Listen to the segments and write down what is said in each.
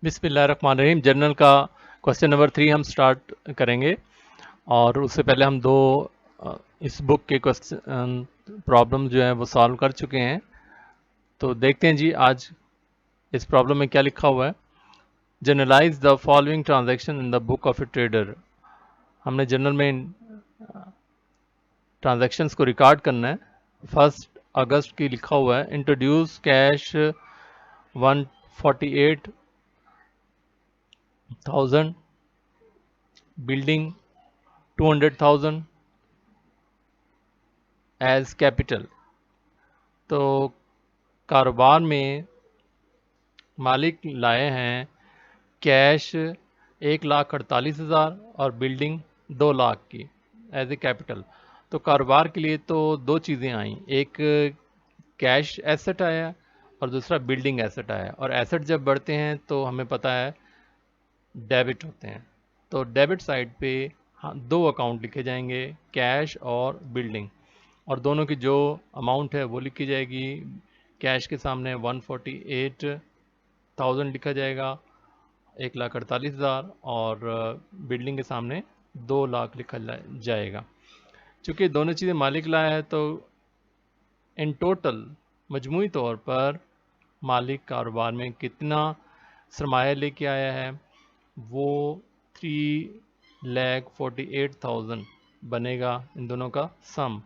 बिस्मिल्लाहिर्रहमानिर्रहीम। जनरल का question number 3 हम स्टार्ट करेंगे और उससे पहले हम दो इस बुक के क्वेश्चन प्रॉब्लम जो है वो सॉल्व कर चुके हैं। तो देखते हैं जी आज इस प्रॉब्लम में क्या लिखा हुआ है। Journalize the following transaction in the book of a trader. हमने जनरल में ट्रांजैक्शंस को रिकॉर्ड करना है। 1 अगस्त की लिखा हुआ है, introduce cash 148,000, building 200,000 as capital. तो कारोबार में मालिक लाए हैं कैश 1,48,000 और बिल्डिंग 2 लाख की एज ए कैपिटल। तो कारोबार के लिए तो दो चीज़ें आई, एक कैश एसेट आया और दूसरा बिल्डिंग एसेट आया। और एसेट जब बढ़ते हैं तो हमें पता है डेबिट होते हैं। तो डेबिट साइड पे दो अकाउंट लिखे जाएंगे, कैश और बिल्डिंग, और दोनों की जो अमाउंट है वो लिखी जाएगी। कैश के सामने 148,000 लिखा जाएगा, 1,48,000, और बिल्डिंग के सामने 2 लाख लिखा जाएगा। चूँकि दोनों चीज़ें मालिक लाया है तो इन टोटल मजमूई तौर पर मालिक कारोबार में कितना सरमाया लेके आया है वो 3,48,000 बनेगा, इन दोनों का सम।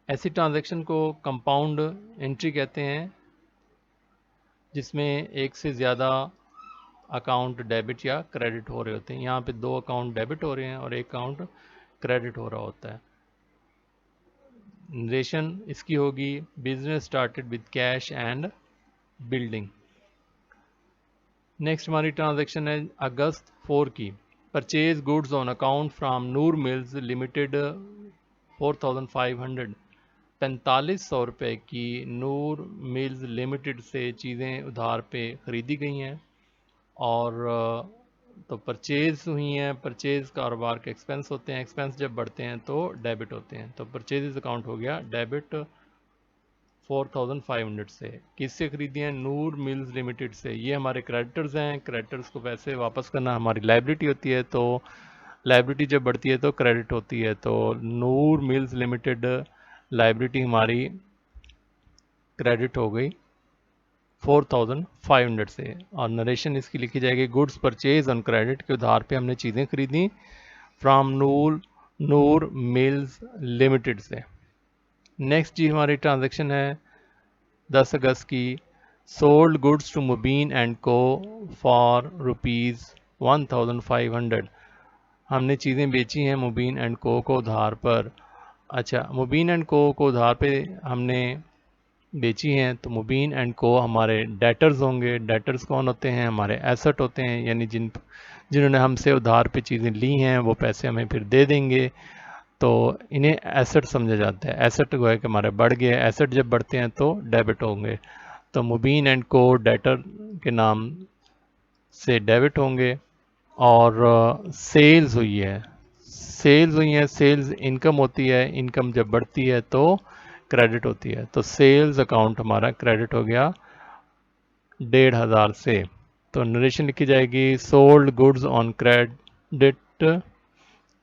ऐसी ट्रांजैक्शन को कंपाउंड एंट्री कहते हैं, जिसमें एक से ज़्यादा अकाउंट डेबिट या क्रेडिट हो रहे होते हैं। यहाँ पे 2 अकाउंट डेबिट हो रहे हैं और 1 अकाउंट क्रेडिट हो रहा होता है। नरेशन इसकी होगी, business started with cash and building. Next हमारी ट्रांजैक्शन है अगस्त 4 की, purchase goods on account from Noor mills limited 4,500। 4500 रुपये की नूर मिल्स लिमिटेड से चीज़ें उधार पे ख़रीदी गई हैं और तो परचेज हुई हैं। परचेज कारोबार के एक्सपेंस होते हैं, एक्सपेंस जब बढ़ते हैं तो डेबिट होते हैं। तो परचेज अकाउंट हो गया डेबिट 4,500 से। किससे खरीदी हैं? नूर मिल्स लिमिटेड से। ये हमारे क्रेडिटर्स हैं, क्रेडिटर्स को पैसे वापस करना हमारी लाइबिलिटी होती है। तो लाइबिलिटी जब बढ़ती है तो क्रेडिट होती है। तो नूर मिल्स लिमिटेड लाइबिलिटी हमारी क्रेडिट हो गई 4,500 से। और नरेशन इसकी लिखी जाएगी, गुड्स परचेज ऑन क्रेडिट के उधार पे हमने चीज़ें खरीदी फ्रॉम नूर मिल्स लिमिटेड से। नेक्स्ट जी हमारी ट्रांजैक्शन है 10 अगस्त की, sold goods to Mubeen and co for ₹1,500। हमने चीज़ें बेची हैं मुबीन एंड को उधार पर। अच्छा, मुबीन एंड को उधार पे हमने बेची हैं, तो मुबीन एंड को हमारे डेटर्स होंगे। डेटर्स कौन होते हैं? हमारे एसेट होते हैं, यानी जिन्होंने हमसे उधार पे चीज़ें ली हैं वो पैसे हमें फिर दे देंगे, तो इन्हें एसेट समझा जाता है। एसेट को है कि हमारे बढ़ गए, एसेट जब बढ़ते हैं तो डेबिट होंगे। तो मुबीन एंड को डेटर के नाम से डेबिट होंगे। और सेल्स हुई है, सेल्स इनकम होती है, इनकम जब बढ़ती है तो क्रेडिट होती है। तो सेल्स अकाउंट हमारा क्रेडिट हो गया 1,500 से। तो नरेशन लिखी जाएगी, sold goods on credit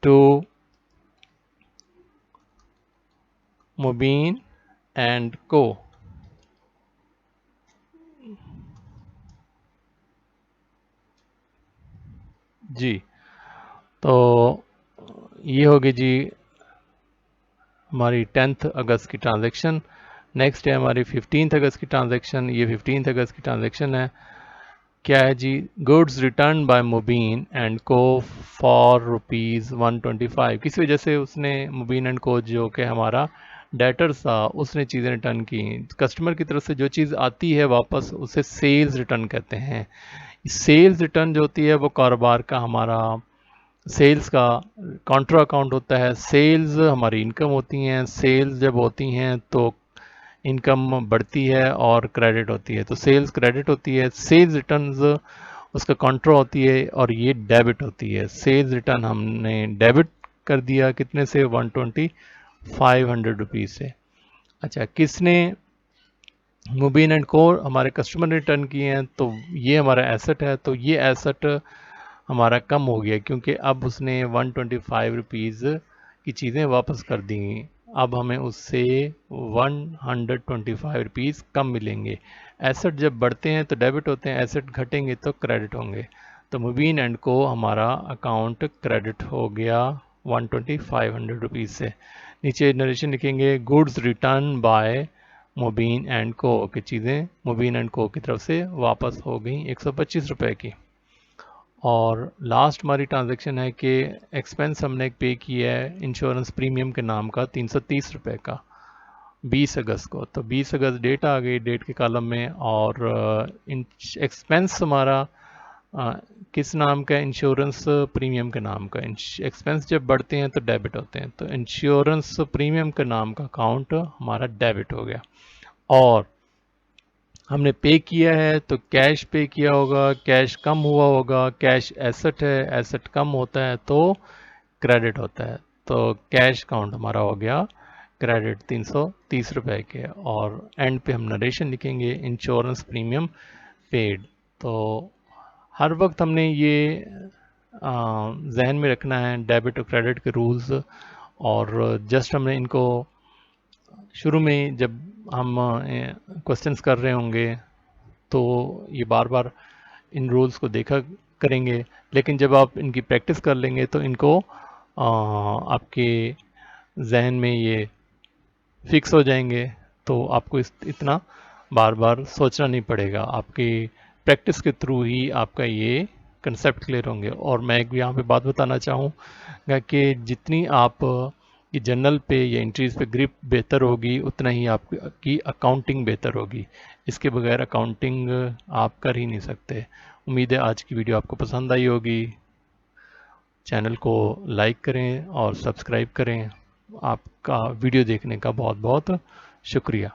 to Mubeen and co. जी, तो ये होगी जी हमारी 10 अगस्त की ट्रांजैक्शन। नेक्स्ट है हमारी 15 अगस्त की ट्रांजैक्शन। ये 15 अगस्त की ट्रांजैक्शन है, क्या है जी, goods return by Mubeen and co for ₹125। किसी वजह से उसने मुबीन एंड को, जो कि हमारा डेटर्स था, उसने चीज़ें रिटर्न की। कस्टमर की तरफ से जो चीज़ आती है वापस, उसे सेल्स रिटर्न कहते हैं। सेल्स रिटर्न जो होती है वो कारोबार का हमारा सेल्स का कॉन्ट्रा अकाउंट होता है। सेल्स हमारी इनकम होती हैं, सेल्स जब होती हैं तो इनकम बढ़ती है और क्रेडिट होती है। तो सेल्स क्रेडिट होती है, सेल्स रिटर्न्स उसका कॉन्ट्रा होती है और ये डेबिट होती है। सेल्स रिटर्न हमने डेबिट कर दिया, कितने से? 12500 रुपीज़ से। अच्छा, किसने मुबीन एंड को हमारे कस्टमर ने रिटर्न किए हैं, तो ये हमारा एसेट है। तो ये एसेट हमारा कम हो गया क्योंकि अब उसने 125 रुपीज़ की चीज़ें वापस कर दी। अब हमें उससे 125 रुपीज़ कम मिलेंगे। एसेट जब बढ़ते हैं तो डेबिट होते हैं, एसेट घटेंगे तो क्रेडिट होंगे। तो मुबीन एंड को हमारा अकाउंट क्रेडिट हो गया 125 रुपीज़ से। नीचे नरेशन लिखेंगे, goods return by Mubeen and co की चीज़ें मुबीन एंड को की तरफ से वापस हो गई 125 रुपये की। और लास्ट हमारी ट्रांजैक्शन है कि एक्सपेंस हमने पे किया है इंश्योरेंस प्रीमियम के नाम का 330 रुपये का 20 अगस्त को। तो 20 अगस्त डेट आ गई डेट के कॉलम में, और एक्सपेंस हमारा किस नाम का, इंश्योरेंस प्रीमियम के नाम का। एक्सपेंस जब बढ़ते हैं तो डेबिट होते हैं, तो इंश्योरेंस प्रीमियम के नाम का अकाउंट हमारा डेबिट हो गया। और हमने पे किया है तो कैश पे किया होगा, कैश कम हुआ होगा, कैश एसेट है, एसेट कम होता है तो क्रेडिट होता है। तो कैश काउंट हमारा हो गया क्रेडिट 330 रुपये के। और एंड पे हम नरेशन लिखेंगे, इंश्योरेंस प्रीमियम पेड। तो हर वक्त हमने ये जहन में रखना है डेबिट और क्रेडिट के रूल्स। और जस्ट हमने इनको शुरू में जब हम क्वेश्चंस कर रहे होंगे तो ये बार बार इन रूल्स को देखा करेंगे, लेकिन जब आप इनकी प्रैक्टिस कर लेंगे तो इनको आपके जहन में ये फिक्स हो जाएंगे। तो आपको इतना बार बार सोचना नहीं पड़ेगा, आपकी प्रैक्टिस के थ्रू ही आपका ये कंसेप्ट क्लियर होंगे। और मैं एक यहाँ पे बात बताना चाहूँगा कि जितनी आप की जर्नल पे या एंट्रीज पे ग्रिप बेहतर होगी, उतना ही आपकी अकाउंटिंग बेहतर होगी। इसके बगैर अकाउंटिंग आप कर ही नहीं सकते। उम्मीद है आज की वीडियो आपको पसंद आई होगी। चैनल को लाइक करें और सब्सक्राइब करें। आपका वीडियो देखने का बहुत बहुत शुक्रिया।